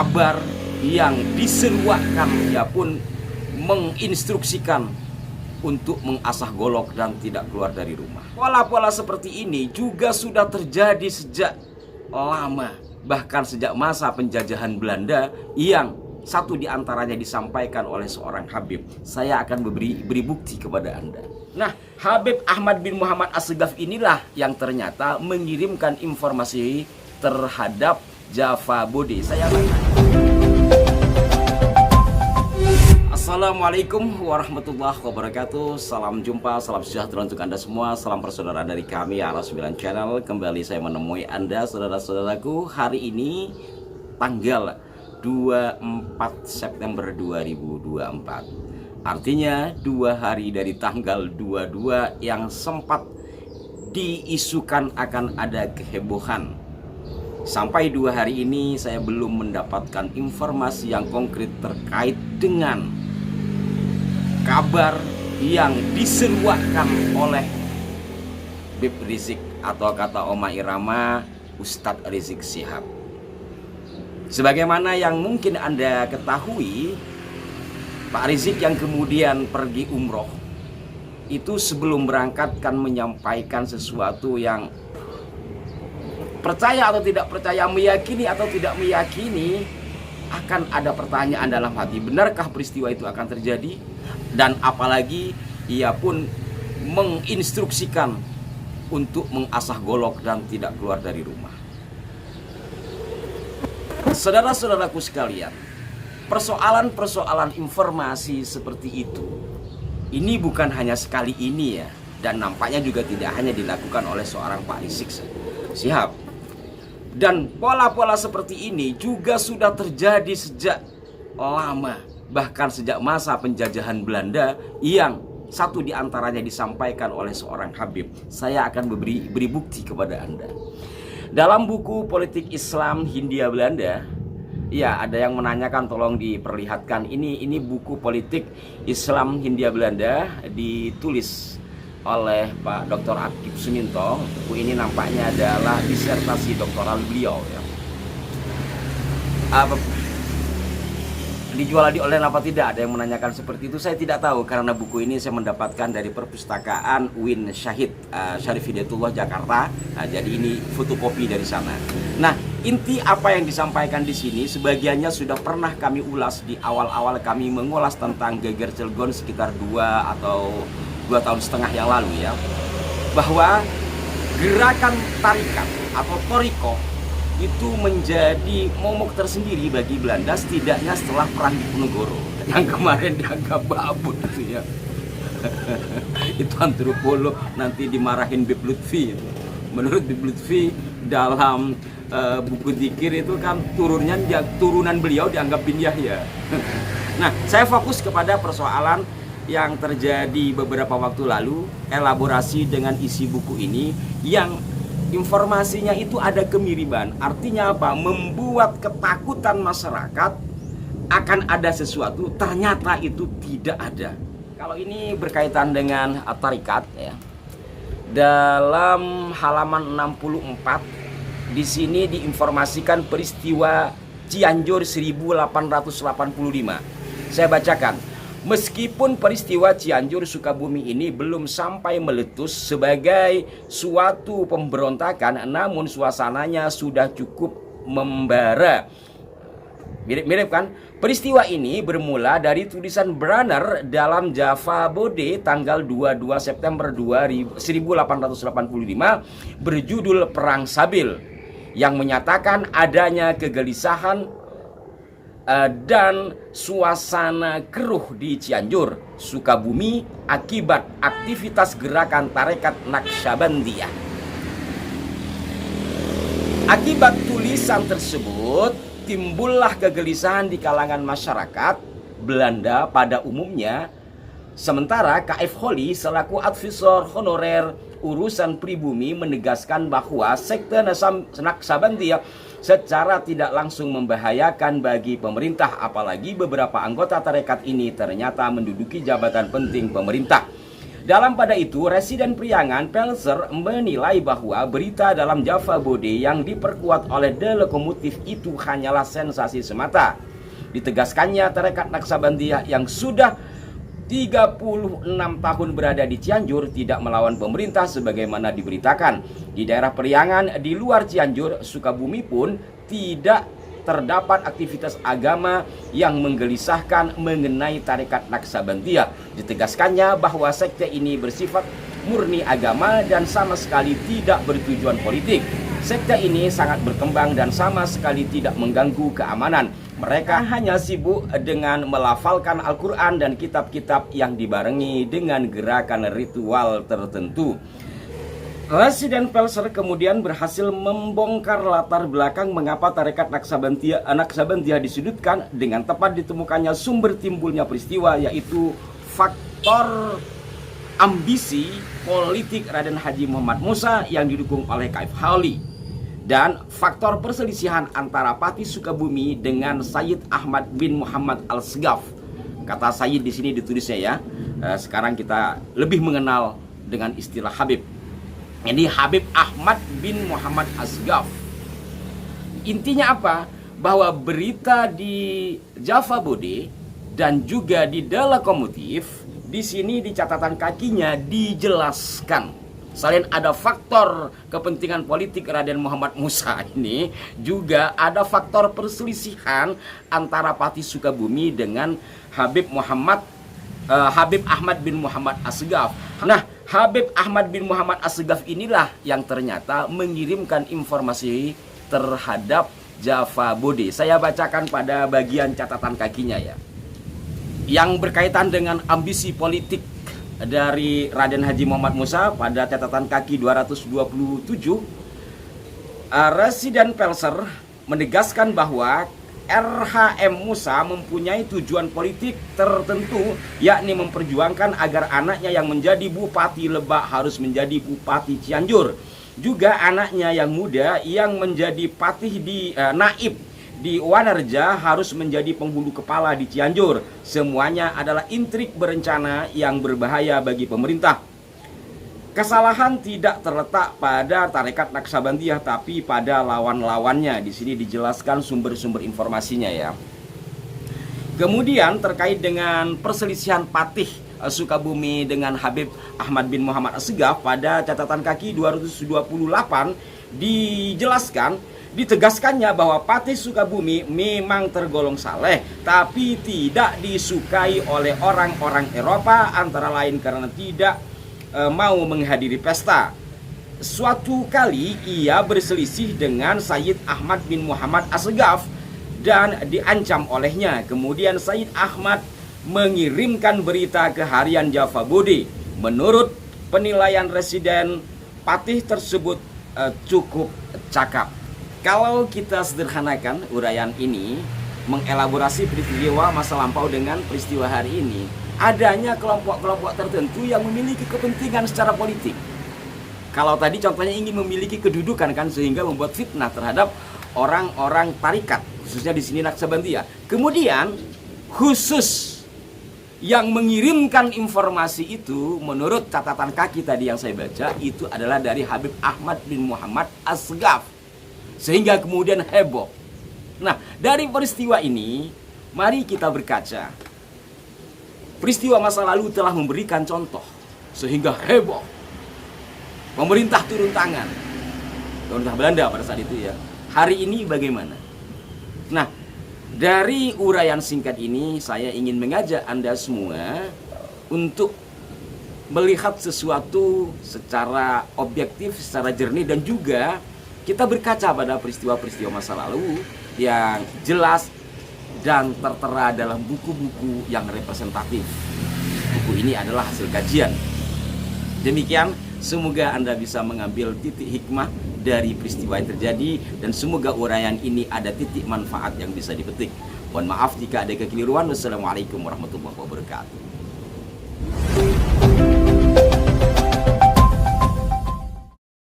kabar yang diseruakan, ia pun menginstruksikan untuk mengasah golok dan tidak keluar dari rumah. Pola-pola seperti ini juga sudah terjadi sejak lama, bahkan sejak masa penjajahan Belanda, yang satu di antaranya disampaikan oleh seorang Habib. Saya akan beri bukti kepada Anda. Nah, Habib Ahmad bin Muhammad Assegaf inilah yang ternyata mengirimkan informasi terhadap Java Bode. Assalamualaikum warahmatullahi wabarakatuh. Salam jumpa, salam sejahtera untuk Anda semua. Salam persaudaraan dari kami Al9 Channel. Kembali saya menemui Anda, saudara-saudaraku, hari ini tanggal 24 September 2024. Artinya 2 hari dari tanggal 22 yang sempat diisukan akan ada kehebohan. Sampai 2 hari ini saya belum mendapatkan informasi yang konkret terkait dengan kabar yang diseruakan oleh Bib Rizik atau kata Oma Irama, Ustadz Rizik Syihab. Sebagaimana yang mungkin Anda ketahui, Pak Rizik yang kemudian pergi umroh itu sebelum berangkat kan menyampaikan sesuatu yang percaya atau tidak percaya, meyakini atau tidak meyakini, akan ada pertanyaan dalam hati, benarkah peristiwa itu akan terjadi? Dan apalagi ia pun menginstruksikan untuk mengasah golok dan tidak keluar dari rumah. Saudara-saudaraku sekalian, persoalan-persoalan informasi seperti itu, ini bukan hanya sekali ini ya, dan nampaknya juga tidak hanya dilakukan oleh seorang Pak Rizik Syihab. Dan pola-pola seperti ini juga sudah terjadi sejak lama, bahkan sejak masa penjajahan Belanda, yang satu di antaranya disampaikan oleh seorang Habib. Saya akan beri bukti kepada Anda. Dalam buku Politik Islam Hindia Belanda, ya ada yang menanyakan, tolong diperlihatkan. Ini buku Politik Islam Hindia Belanda ditulis oleh Pak Dr. Akib Suminto. Buku ini nampaknya adalah disertasi doktoral beliau ya. Dijual di online apa tidak, ada yang menanyakan seperti itu. Saya tidak tahu karena buku ini saya mendapatkan dari perpustakaan UIN Syahid Syarif Hidayatullah Jakarta. Nah, jadi ini fotokopi dari sana. Nah, inti apa yang disampaikan di sini sebagiannya sudah pernah kami ulas di awal-awal kami mengulas tentang Geger Cilegon sekitar 2 atau 2,5 tahun yang lalu ya, bahwa gerakan tarikat atau toriko itu menjadi momok tersendiri bagi Belanda, setidaknya setelah perang Diponegoro yang kemarin dianggap babut gitu ya. Itu antropolog nanti dimarahin Bib Lutfi. Menurut Bib Lutfi dalam buku Dzikir itu kan turunan beliau dianggap bin Yahya. Nah, saya fokus kepada persoalan yang terjadi beberapa waktu lalu, elaborasi dengan isi buku ini yang informasinya itu ada kemiriban. Artinya apa? Membuat ketakutan masyarakat akan ada sesuatu, ternyata itu tidak ada. Kalau ini berkaitan dengan tarikat ya, dalam halaman 64 di sini diinformasikan peristiwa Cianjur 1885. Saya bacakan. Meskipun peristiwa Cianjur Sukabumi ini belum sampai meletus sebagai suatu pemberontakan, namun suasananya sudah cukup membara. Mirip-mirip kan? Peristiwa ini bermula dari tulisan Branner dalam Java Bode tanggal 22 September 1885 berjudul Perang Sabil, yang menyatakan adanya kegelisahan dan suasana keruh di Cianjur, Sukabumi akibat aktivitas gerakan tarekat Naqsyabandiyah. Akibat tulisan tersebut, timbullah kegelisahan di kalangan masyarakat Belanda pada umumnya. Sementara KF Holly selaku advisor honorer urusan pribumi menegaskan bahwa sekte Naqsyabandiyah secara tidak langsung membahayakan bagi pemerintah, apalagi beberapa anggota tarekat ini ternyata menduduki jabatan penting pemerintah. Dalam pada itu, Residen Priangan Pelser menilai bahwa berita dalam Java Bode yang diperkuat oleh The Lokomotif itu hanyalah sensasi semata. Ditegaskannya Tarekat Naksabandia yang sudah 36 tahun berada di Cianjur tidak melawan pemerintah sebagaimana diberitakan. Di daerah Priangan di luar Cianjur, Sukabumi pun tidak terdapat aktivitas agama yang menggelisahkan mengenai Tarekat Naksabandia. Ditegaskannya bahwa sekte ini bersifat murni agama dan sama sekali tidak bertujuan politik. Sekte ini sangat berkembang dan sama sekali tidak mengganggu keamanan. Mereka hanya sibuk dengan melafalkan Al-Quran dan kitab-kitab yang dibarengi dengan gerakan ritual tertentu. Residen Pelser kemudian berhasil membongkar latar belakang mengapa Tarekat Naksabandia disudutkan dengan tepat ditemukannya sumber timbulnya peristiwa, yaitu faktor ambisi politik Raden Haji Muhammad Musa yang didukung oleh Kaif Hauli dan faktor perselisihan antara Patih Sukabumi dengan Sayyid Ahmad bin Muhammad Al-Segaf. Kata Sayyid di sini ditulisnya ya. Sekarang kita lebih mengenal dengan istilah Habib. Ini Habib Ahmad bin Muhammad Asgaf. Intinya apa? Bahwa berita di Java Bode dan juga di The Lokomotif di sini di catatan kakinya dijelaskan. Selain ada faktor kepentingan politik Raden Muhammad Musa ini, juga ada faktor perselisihan antara Patih Sukabumi dengan Habib Ahmad bin Muhammad Asgaf. Nah, Habib Ahmad bin Muhammad Asgaf inilah yang ternyata mengirimkan informasi terhadap Java Bode. Saya bacakan pada bagian catatan kakinya ya. Yang berkaitan dengan ambisi politik dari Raden Haji Muhammad Musa pada catatan kaki 227, Residen Pelser menegaskan bahwa RHM Musa mempunyai tujuan politik tertentu, yakni memperjuangkan agar anaknya yang menjadi Bupati Lebak harus menjadi Bupati Cianjur. Juga anaknya yang muda yang menjadi patih di naib di Wanarja harus menjadi penghulu kepala di Cianjur. Semuanya adalah intrik berencana yang berbahaya bagi pemerintah. Kesalahan tidak terletak pada Tarekat Naksabandia tapi pada lawan-lawannya. Di sini dijelaskan sumber-sumber informasinya ya. Kemudian terkait dengan perselisihan Patih Sukabumi dengan Habib Ahmad bin Muhammad Asgaf pada catatan kaki 228 dijelaskan, ditegaskannya bahwa Patih Sukabumi memang tergolong saleh tapi tidak disukai oleh orang-orang Eropa, antara lain karena tidak mau menghadiri pesta. Suatu kali ia berselisih dengan Sayyid Ahmad bin Muhammad Asgaf dan diancam olehnya. Kemudian Sayyid Ahmad mengirimkan berita ke harian Java Bode. Menurut penilaian Residen, Patih tersebut cukup cakap. Kalau kita sederhanakan uraian ini, mengelaborasi peristiwa masa lampau dengan peristiwa hari ini, adanya kelompok-kelompok tertentu yang memiliki kepentingan secara politik. Kalau tadi contohnya ingin memiliki kedudukan kan, sehingga membuat fitnah terhadap orang-orang tarikat, khususnya di sini Naksabandia. Kemudian khusus yang mengirimkan informasi itu, menurut catatan kaki tadi yang saya baca, itu adalah dari Habib Ahmad bin Muhammad Asgaf, sehingga kemudian heboh. Nah, dari peristiwa ini mari kita berkaca. Peristiwa masa lalu telah memberikan contoh sehingga heboh. Pemerintah turun tangan. Pemerintah Belanda pada saat itu ya. Hari ini bagaimana? Nah, dari uraian singkat ini saya ingin mengajak Anda semua untuk melihat sesuatu secara objektif, secara jernih, dan juga kita berkaca pada peristiwa-peristiwa masa lalu yang jelas dan tertera dalam buku-buku yang representatif. Buku ini adalah hasil kajian. Demikian, semoga Anda bisa mengambil titik hikmah dari peristiwa yang terjadi, dan semoga uraian ini ada titik manfaat yang bisa dipetik. Mohon maaf jika ada kekeliruan. Wassalamualaikum warahmatullahi wabarakatuh.